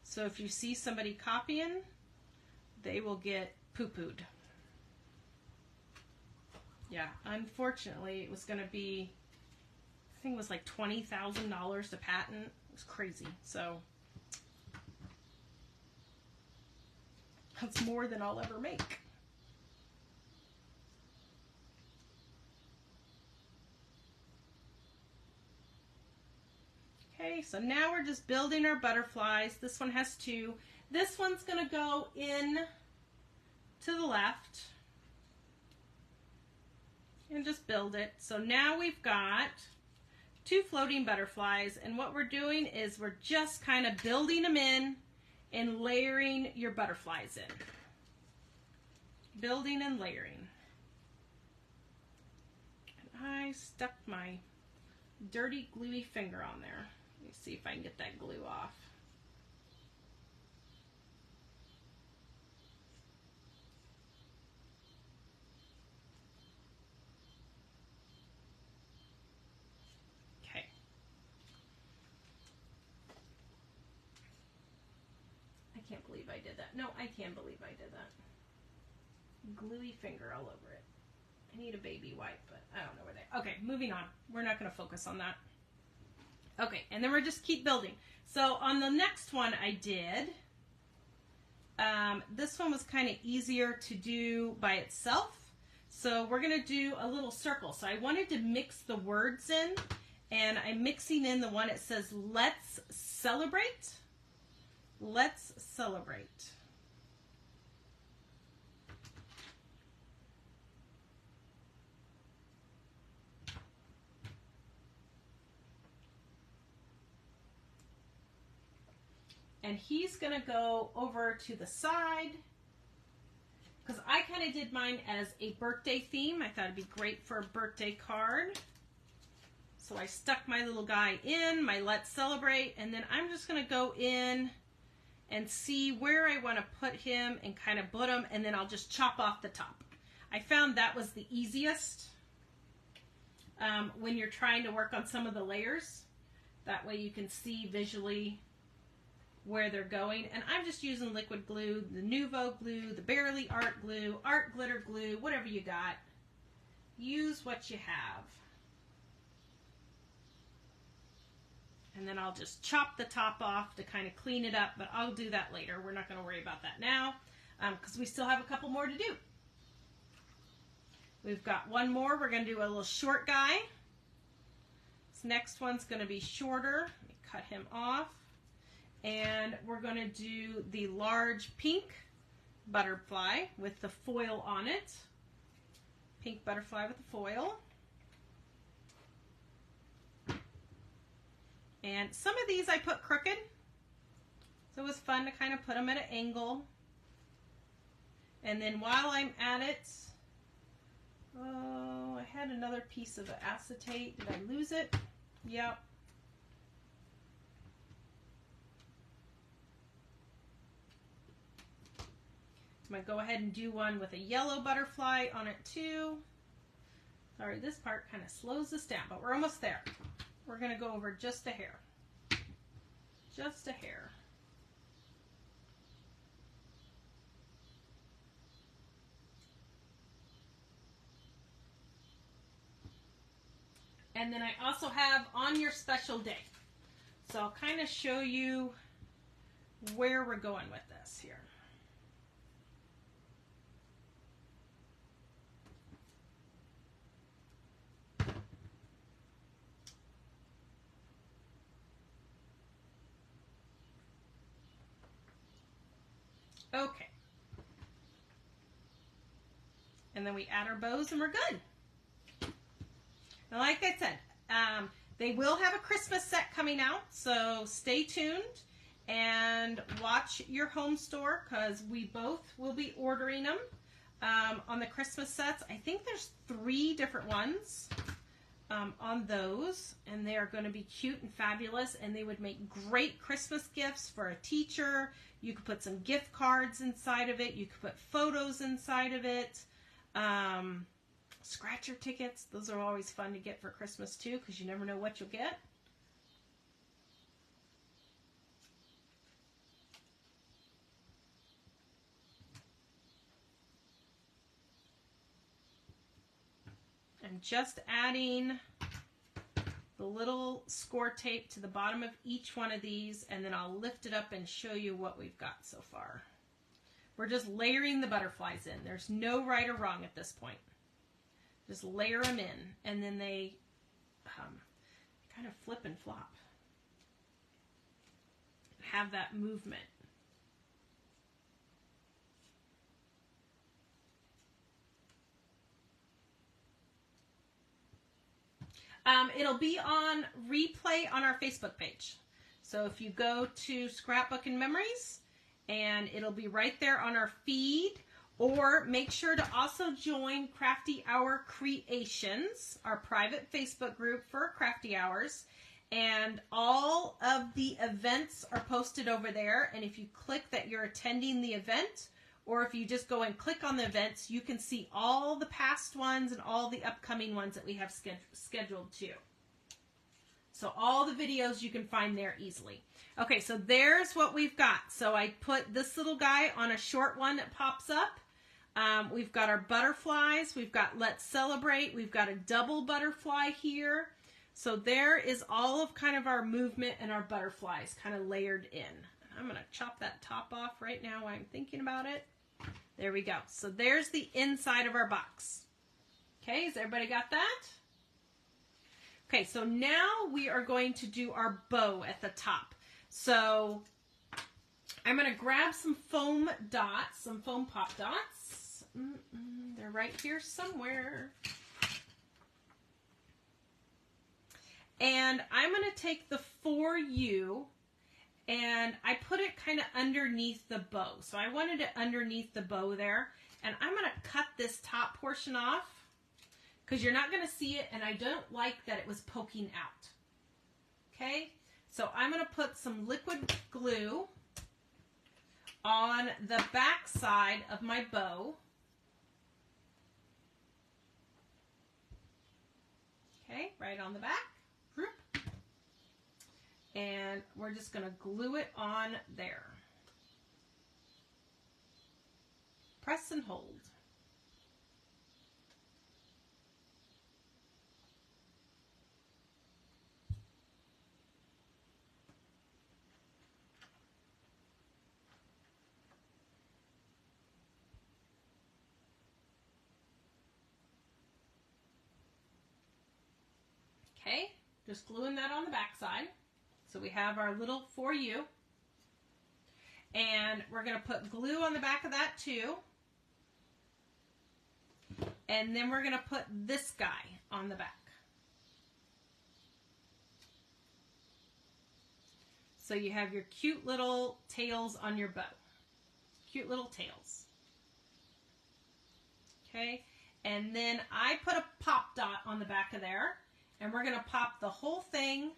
So if you see somebody copying, they will get poo-pooed. Yeah, unfortunately, it was going to be, I think it was like $20,000 to patent. It was crazy. So that's more than I'll ever make. Okay, so now we're just building our butterflies. This one has two. This one's going to go in to the left and just build it. So now we've got two floating butterflies, and what we're doing is we're just kind of building them in and layering your butterflies in. Building and layering. And I stuck my dirty gluey finger on there. Let me see if I can get that glue off. Okay. I can't believe I did that. No, I can believe I did that. Gluey finger all over it. I need a baby wipe, but I don't know where they... Okay, moving on. We're not going to focus on that. Okay, and then we're just keep building. So on the next one I did, this one was kind of easier to do by itself. So we're going to do a little circle. So I wanted to mix the words in, and I'm mixing in the one that says, let's celebrate. Let's celebrate. And he's going to go over to the side, because I kind of did mine as a birthday theme. I thought it'd be great for a birthday card. So I stuck my little guy in, my let's celebrate, and then I'm just going to go in and see where I want to put him and kind of put him, and then I'll just chop off the top. I found that was the easiest when you're trying to work on some of the layers. That way you can see visually where they're going. And I'm just using liquid glue, the Nuvo glue, the Barely Art glue, art glitter glue, whatever you got. Use what you have. And then I'll just chop the top off to kind of clean it up, but I'll do that later. We're not going to worry about that now because we still have a couple more to do. We've got one more. We're going to do a little short guy. This next one's going to be shorter. Let me cut him off. And we're going to do the large pink butterfly with the foil on it. Pink butterfly with the foil. And some of these I put crooked, so it was fun to kind of put them at an angle. And then while I'm at it, oh, I had another piece of acetate. Did I lose it? Yep. I'm going to go ahead and do one with a yellow butterfly on it too. Sorry, this part kind of slows us down, but we're almost there. We're going to go over just a hair. Just a hair. And then I also have on your special day. So I'll kind of show you where we're going with this here. Okay. And then we add our bows and we're good. Now, like I said, they will have a Christmas set coming out, so stay tuned and watch your home store because we both will be ordering them on the Christmas sets. I think there's 3 different ones on those, and they are going to be cute and fabulous, and they would make great Christmas gifts for a teacher. You could put some gift cards inside of it. You could put photos inside of it. Scratcher tickets, those are always fun to get for Christmas too, because you never know what you'll get. I'm just adding the little score tape to the bottom of each one of these, and then I'll lift it up and show you what we've got so far. We're just layering the butterflies in. There's no right or wrong at this point. Just layer them in, and then they kind of flip and flop. Have that movement. It'll be on replay on our Facebook page. So if you go to Scrapbook-N-Memories, and it'll be right there on our feed. Or make sure to also join Crafty Hour Creations, our private Facebook group for Crafty Hours. And all of the events are posted over there. And if you click that you're attending the event, or if you just go and click on the events, you can see all the past ones and all the upcoming ones that we have scheduled too. So all the videos you can find there easily. Okay, so there's what we've got. So I put this little guy on a short one that pops up. We've got our butterflies, we've got Let's Celebrate, we've got a double butterfly here. So there is all of kind of our movement and our butterflies kind of layered in. I'm going to chop that top off right now while I'm thinking about it. There we go. So there's the inside of our box. Okay, has everybody got that? Okay, so now we are going to do our bow at the top. So I'm going to grab some foam dots, some foam pop dots. They're right here somewhere. And I'm going to take the For You and I put it kind of underneath the bow. So I wanted it underneath the bow there. And I'm going to cut this top portion off because you're not going to see it, and I don't like that it was poking out. Okay? So I'm going to put some liquid glue on the back side of my bow. Okay, right on the back. And we're just going to glue it on there. Press and hold. Okay, just gluing that on the back side. So we have our little For You. And we're going to put glue on the back of that too. And then we're going to put this guy on the back. So you have your cute little tails on your bow. Cute little tails. Okay, and then I put a pop dot on the back of there. And we're going to pop the whole thing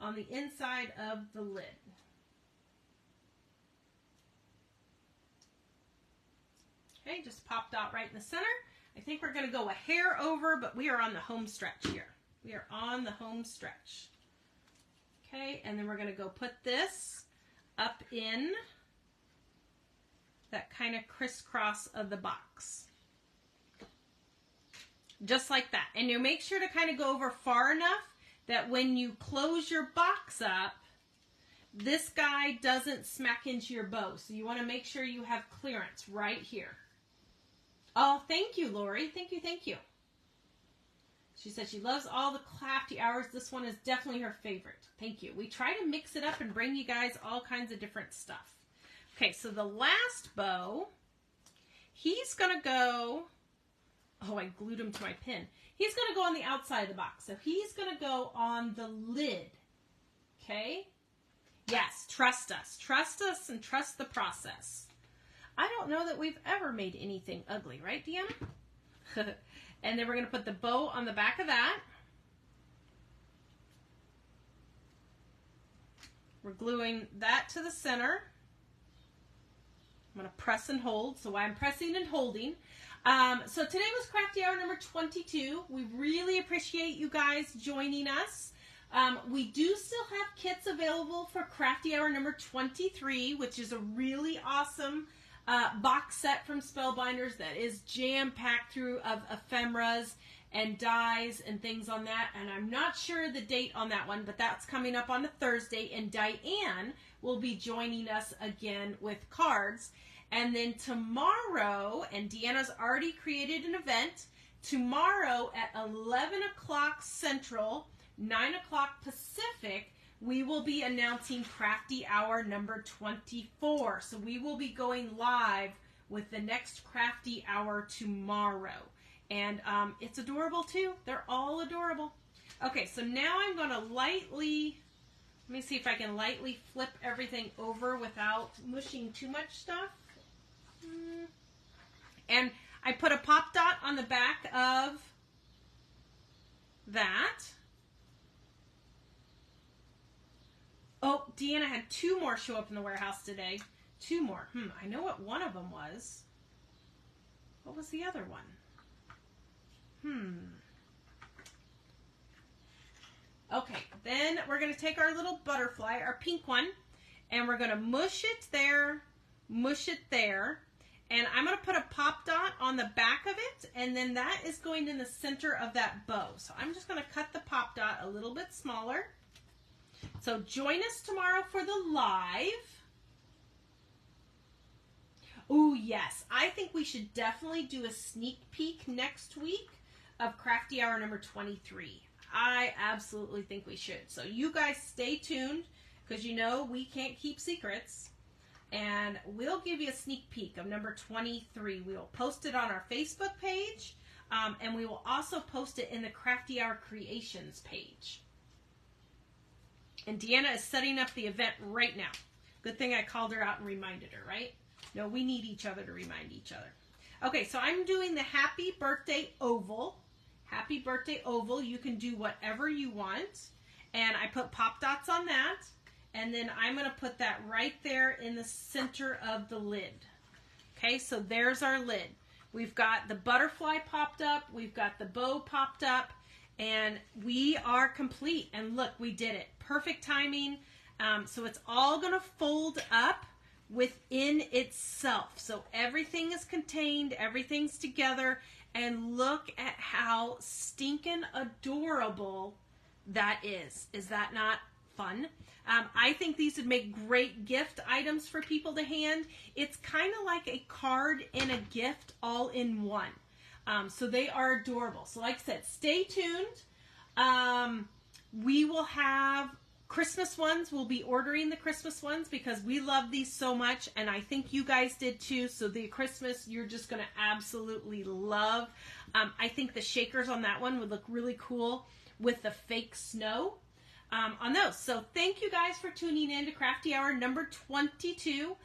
on the inside of the lid. Okay, just pop dot right in the center. I think we're going to go a hair over, but we are on the home stretch here. We are on the home stretch. Okay, and then we're going to go put this up in that kind of crisscross of the box. Just like that. And you make sure to kind of go over far enough that when you close your box up, this guy doesn't smack into your bow. So you want to make sure you have clearance right here. Oh, thank you, Lori. Thank you, thank you. She said she loves all the crafty hours. This one is definitely her favorite. Thank you. We try to mix it up and bring you guys all kinds of different stuff. Okay, so the last bow, he's going to go... Oh, I glued him to my pin. He's going to go on the outside of the box. So he's going to go on the lid. Okay? Yes, trust us. Trust us and trust the process. I don't know that we've ever made anything ugly, right, Deanna? And then we're going to put the bow on the back of that. We're gluing that to the center. I'm going to press and hold. So I'm pressing and holding. So today was Crafty Hour number 22. We really appreciate you guys joining us. We do still have kits available for Crafty Hour number 23, which is a really awesome box set from Spellbinders that is jam-packed through of ephemeras and dies and things on that. And I'm not sure the date on that one, but that's coming up on a Thursday. And Diane will be joining us again with cards. And then tomorrow, and Deanna's already created an event, tomorrow at 11 o'clock Central, 9 o'clock Pacific, we will be announcing Crafty Hour number 24. So we will be going live with the next Crafty Hour tomorrow. And it's adorable too. They're all adorable. Okay, so now I'm going to lightly, let me see if I can lightly flip everything over without mushing too much stuff. And I put a pop dot on the back of that. Oh, Deanna had 2 more show up in the warehouse today. 2 more. I know what one of them was. What was the other one? Okay, then we're going to take our little butterfly, our pink one, and we're going to mush it there, and I'm going to put a pop dot on the back of it, and then that is going in the center of that bow. So I'm just going to cut the pop dot a little bit smaller. So join us tomorrow for the live. Oh, yes. I think we should definitely do a sneak peek next week of Crafty Hour number 23. I absolutely think we should. So you guys stay tuned because you know we can't keep secrets. And we'll give you a sneak peek of number 23. We will post it on our Facebook page. And we will also post it in the Crafty Hour Creations page. And Deanna is setting up the event right now. Good thing I called her out and reminded her, right? No, we need each other to remind each other. Okay, so I'm doing the Happy Birthday Oval. Happy Birthday Oval. You can do whatever you want. And I put pop dots on that. And then I'm going to put that right there in the center of the lid. Okay, so there's our lid. We've got the butterfly popped up. We've got the bow popped up. And we are complete. And look, we did it. Perfect timing. So it's all going to fold up within itself. So everything is contained. Everything's together. And look at how stinking adorable that is. Is that not fun? I think these would make great gift items for people to hand. It's kind of like a card and a gift all in one. So they are adorable. So like I said, stay tuned. We will have Christmas ones. We'll be ordering the Christmas ones because we love these so much. And I think you guys did too. So the Christmas, you're just going to absolutely love. I think the shakers on that one would look really cool with the fake snow. On those. So thank you guys for tuning in to Crafty Hour number 22.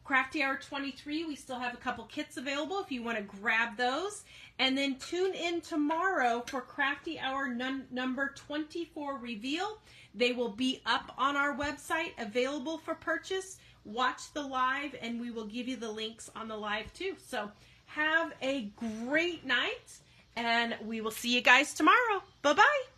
Crafty Hour 23, we still have a couple kits available if you want to grab those. And then tune in tomorrow for Crafty Hour number 24 reveal. They will be up on our website, available for purchase. Watch the live, and we will give you the links on the live too. So Have a great night, and we will see you guys tomorrow. Bye-bye.